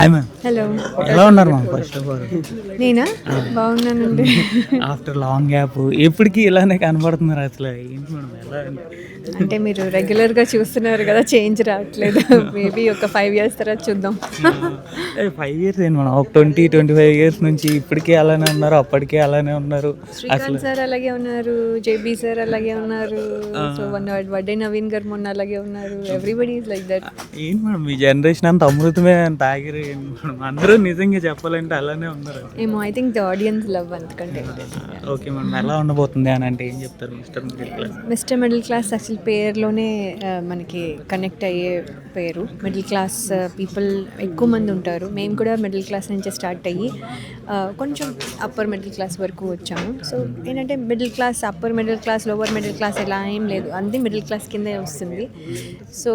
Hi ma'am, hello. ఎలా ఉన్నారు ma'am? First of all నేనా? బాగున్నానండి. ఆఫ్టర్ లాంగ్ గ్యాప్ ఎప్పటికీ ఇలానే కనబడుతున్నారు. అసలు ఏంటి మేడం, ఎలా అంటే మీరు రెగ్యులర్గా చూస్తున్నారు కదా, చేంజ్ రావట్లేదు. మేబీ ఒక 5 years తర్వాత చూద్దాం. 5 years ఏంటి మేడం, ఒక 20-25 years నుంచి ఇప్పటికీ అలానే ఉన్నారు, అప్పటికే అలానే ఉన్నారు. అసలు శ్రీకాంత్ సార్ అలాగే ఉన్నారు, జేబీ సార్ అలాగే ఉన్నారు, సో వడ్డే నవీన్ గారు మొన్న అలాగే ఉన్నారు. Everybody is like that. ఏంటి మేడం, మీ జనరేషన్ అంత అమృతమే అని తాగిరు ఏంటి మేడం? అందరూ నిజంగా చెప్పాలంటే అలానే ఉన్నారు. ఏమో, I think the audience love అంతకంటే. ఓకే మేడం, ఎలా ఉండబోతుంది అని అంటే ఏం చెప్తారు mister middle class? Mister middle class అసలు పేరులోనే మనకి కనెక్ట్ అయ్యే పేరు. మిడిల్ క్లాస్ పీపుల్ ఎక్కువ మంది ఉంటారు. మేము కూడా మిడిల్ క్లాస్ నుంచి స్టార్ట్ అయ్యి కొంచెం అప్పర్ మిడిల్ క్లాస్ వరకు వచ్చాము. సో ఏంటంటే middle class, upper middle class, lower middle class ఇలా ఏం లేదు, అంతే మిడిల్ క్లాస్ కిందే వస్తుంది. సో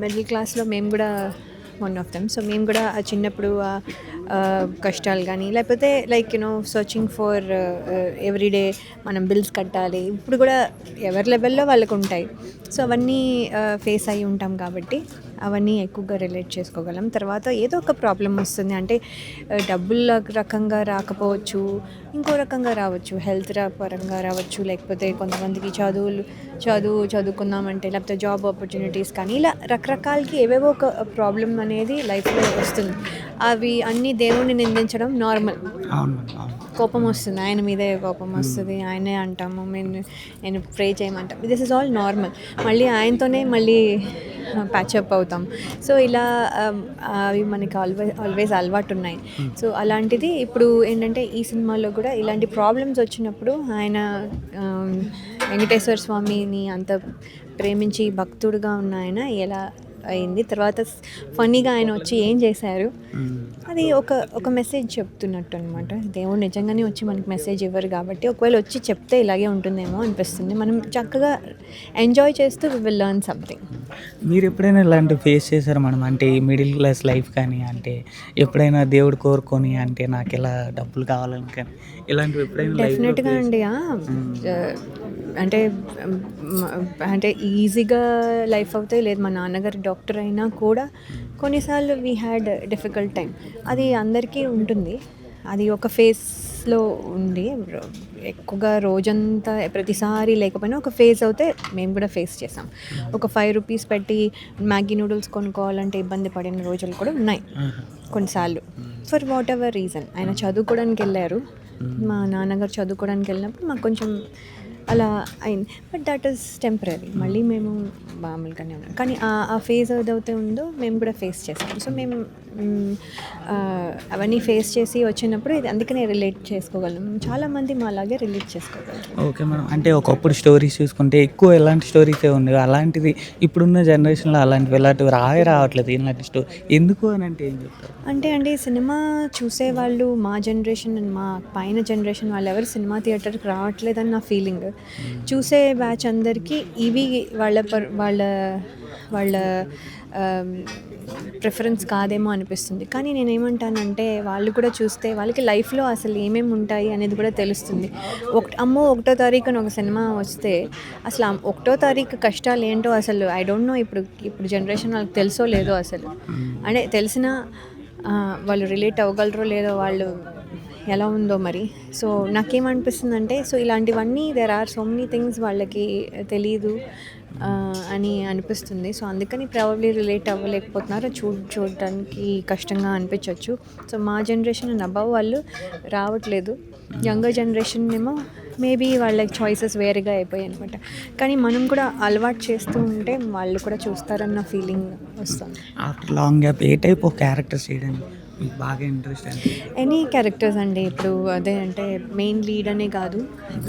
మిడిల్ క్లాస్లో మేము కూడా వన్ ఆఫ్ దెమ్. సో మేము కూడా చిన్నప్పుడు కష్టాలు కానీ, లేకపోతే లైక్ సర్చింగ్ ఫర్ ఎవ్రీడే మనం బిల్స్ కట్టాలి. ఇప్పుడు కూడా ఎవరి లెవెల్లో వాళ్ళకు ఉంటాయి. సో అవన్నీ ఫేస్ అయ్యి ఉంటాం కాబట్టి అవన్నీ ఎక్కువగా రిలేట్ చేసుకోగలం. తర్వాత ఏదో ఒక ప్రాబ్లం వస్తుంది అంటే డబ్బుల రకంగా రాకపోవచ్చు, ఇంకో రకంగా రావచ్చు, హెల్త్ పరంగా రావచ్చు, లేకపోతే కొంతమందికి చదువుకుందామంటే, లేకపోతే జాబ్ ఆపర్చునిటీస్ కానీ, ఇలా రకరకాలకి ఏవేవో ఒక ప్రాబ్లం అనేది లైఫ్లో వస్తుంది. అవి అన్నీ దేవుణ్ణి నిందించడం నార్మల్. కోపం వస్తుంది, ఆయన మీదే కోపం వస్తుంది, ఆయనే అంటాము, నేను ప్రే చేయమంటాం. This is all normal. మళ్ళీ ఆయనతోనే మళ్ళీ ప్యాచప్ అవుతాం. సో ఇలా అవి మనకి ఆల్వేస్ అలవాటు ఉన్నాయి. సో అలాంటిది ఇప్పుడు ఏంటంటే ఈ సినిమాలో కూడా ఇలాంటి ప్రాబ్లమ్స్ వచ్చినప్పుడు ఆయన వెంకటేశ్వర స్వామిని అంత ప్రేమించి భక్తుడుగా ఉన్న ఆయన ఎలా అయింది, తర్వాత ఫన్నీగా ఆయన వచ్చి ఏం చేశారు, అది ఒక మెసేజ్ చెప్తున్నట్టు అనమాట. దేవుడు నిజంగానే వచ్చి మనకి మెసేజ్ ఇవ్వరు కాబట్టి ఒకవేళ వచ్చి చెప్తే ఇలాగే ఉంటుందేమో అనిపిస్తుంది. మనం చక్కగా ఎంజాయ్ చేస్తూ వి విల్ లెర్న్ సంథింగ్. మీరు ఎప్పుడైనా ఇలాంటి ఫేస్ చేశారు మేడం? అంటే ఈ మిడిల్ క్లాస్ లైఫ్ కానీ, అంటే ఎప్పుడైనా దేవుడు కోరుకొని అంటే నాకు ఇలా డబ్బులు కావాలని కానీ ఇలాంటివి ఎప్పుడైనా డెఫినెట్గా అండి. అంటే అంటే ఈజీగా లైఫ్ అవుతే లేదు. మా నాన్నగారు డాక్టర్ అయినా కూడా కొన్నిసార్లు వీ హ్యాడ్ డిఫికల్ట్ టైం. అది అందరికీ ఉంటుంది. అది ఒక ఫేస్లో ఉంది. ఎక్కువగా రోజంతా ప్రతిసారి లేకపోయినా ఒక ఫేస్ అవుతే మేము కూడా ఫేస్ చేసాం. ఒక 5 రూపీస్ పెట్టి మ్యాగీ నూడిల్స్ కొనుక్కోవాలంటే ఇబ్బంది పడిన రోజులు కూడా ఉన్నాయి కొన్నిసార్లు. ఫర్ వాట్ ఎవర్ రీజన్ ఆయన చదువుకోవడానికి వెళ్ళారు. మా నాన్నగారు చదువుకోవడానికి వెళ్ళినప్పుడు మాకు కొంచెం అలా అయింది. But that is temporary. మళ్ళీ మేము మామూలుగానే ఉన్నాం. కానీ ఆ ఫేజ్ ఏదైతే ఉందో మేము కూడా ఫేస్ చేస్తాం. సో మేము అవన్నీ ఫేస్ చేసి వచ్చినప్పుడు ఇది అందుకనే రిలేట్ చేసుకోగలం. చాలామంది మా అలాగే రిలేట్ చేసుకోగలరు. ఓకే మేడం, అంటే ఒకప్పుడు స్టోరీస్ చూసుకుంటే ఎక్కువ ఎలాంటి స్టోరీసే ఉండేవి. అలాంటిది ఇప్పుడున్న జనరేషన్లో అలాంటివి రావట్లేదు. ఇలాంటి స్టోరీ ఎందుకు అని అంటే ఏం చెప్తారు? అంటే సినిమా చూసేవాళ్ళు మా జనరేషన్ అండ్ మా పైన జనరేషన్ వాళ్ళు ఎవరు సినిమా థియేటర్కి రావట్లేదని నా ఫీలింగ్. చూసే బ్యాచ్ అందరికీ ఇవి వాళ్ళ ప్రిఫరెన్స్ కాదేమో అనిపిస్తుంది. కానీ నేనేమంటానంటే వాళ్ళు కూడా చూస్తే వాళ్ళకి లైఫ్లో అసలు ఏమేమి ఉంటాయి అనేది కూడా తెలుస్తుంది. 1వ తారీఖున ఒక సినిమా వస్తే అసలు 1వ తారీఖు కష్టాలు ఏంటో అసలు ఐ డోంట్ నో. ఇప్పుడు జనరేషన్ వాళ్ళకి తెలుసో లేదో అసలు. అంటే తెలిసినా వాళ్ళు రిలేట్ అవ్వగలరో లేదో, వాళ్ళు ఎలా ఉందో మరి. సో నాకేమనిపిస్తుందంటే, సో ఇలాంటివన్నీ there are so many things వాళ్ళకి తెలీదు అని అనిపిస్తుంది. సో అందుకని ప్రాబబ్లీ రిలేట్ అవ్వలేకపోతున్నారు. చూడటానికి కష్టంగా అనిపించవచ్చు. సో మా జనరేషన్ అండ్ అబవ్ వాళ్ళు రావట్లేదు. యంగర్ జనరేషన్ ఏమో మేబీ వాళ్ళ చాయిసెస్ వేరేగా అయిపోయాయి అనమాట. కానీ మనం కూడా అలవాటు చేస్తూ ఉంటే వాళ్ళు కూడా చూస్తారన్న ఫీలింగ్ వస్తుంది. After long gap A type of characters చేయడానికి మీకు బాగా ఇంట్రెస్ట్ అంటే? ఎనీ క్యారెక్టర్స్ అండి. ఇప్పుడు అదే అంటే మెయిన్ లీడ్ అనే కాదు,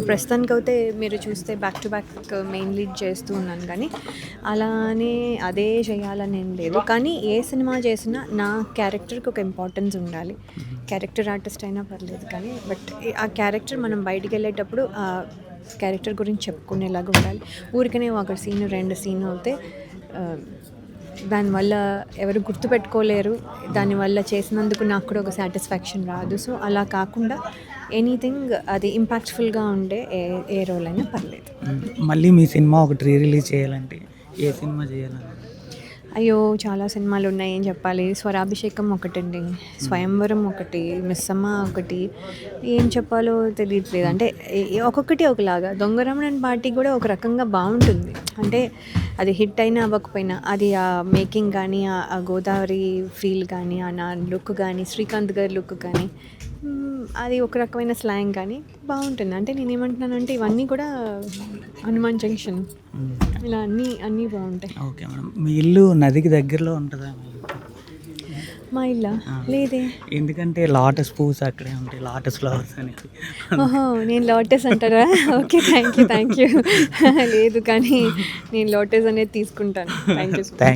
ప్రస్తుతానికి అయితే మీరు చూస్తే back to back main lead చేస్తూ ఉన్నాను. కానీ అలానే అదే చేయాలని ఏం లేదు. కానీ ఏ సినిమా చేసినా నా క్యారెక్టర్కి ఒక ఇంపార్టెన్స్ ఉండాలి. క్యారెక్టర్ ఆర్టిస్ట్ అయినా పర్లేదు కానీ, బట్ ఆ క్యారెక్టర్ మనం బయటికి వెళ్ళేటప్పుడు ఆ క్యారెక్టర్ గురించి చెప్పుకునేలాగా ఉండాలి. ఊరికనే ఒక సీను 2 సీను అవుతే దానివల్ల ఎవరు గుర్తుపెట్టుకోలేరు. దానివల్ల చేసినందుకు నాకు కూడా ఒక సాటిస్ఫాక్షన్ రాదు. సో అలా కాకుండా ఎనీథింగ్ అది ఇంపాక్ట్ఫుల్గా ఉండే ఏ రోల్ అయినా పర్లేదు. మళ్ళీ మీ సినిమా ఒకటి రిలీజ్ చేయాలంటే ఏ సినిమా చేయాలని? అయ్యో చాలా సినిమాలు ఉన్నాయి ఏం చెప్పాలి. స్వరాభిషేకం ఒకటండి, స్వయంవరం ఒకటి, మిస్సమ్మ ఒకటి, ఏం చెప్పాలో తెలియట్లేదు. అంటే ఒక్కొక్కటి ఒకలాగా. దొంగరమణన్ పార్టీ కూడా ఒక రకంగా బాగుంటుంది. అంటే అది హిట్ అయినా అవ్వకపోయినా అది ఆ మేకింగ్ కానీ ఆ గోదావరి ఫీల్ కానీ ఆ నా లుక్ కానీ శ్రీకాంత్ గారి లుక్ కానీ అది ఒక రకమైన స్లాంగ్ కానీ బాగుంటుంది. అంటే నేనేమంటున్నానంటే ఇవన్నీ కూడా హనుమాన్ జంక్షన్ ఇలా అన్నీ బాగుంటాయి. Okay madam. మీ ఇల్లు నదికి దగ్గరలో ఉంటుందా? మా ఇల్లా లేదే. ఎందుకంటే లోటస్ పూస్ అక్కడే ఉంటాయి, లోటస్ ఫ్లవర్స్ అనేది. ఓహో, నేను లోటస్ అంటారా? Okay, thank you. లేదు కానీ నేను లోటస్ అనేది తీసుకుంటాను. Thank you. థ్యాంక్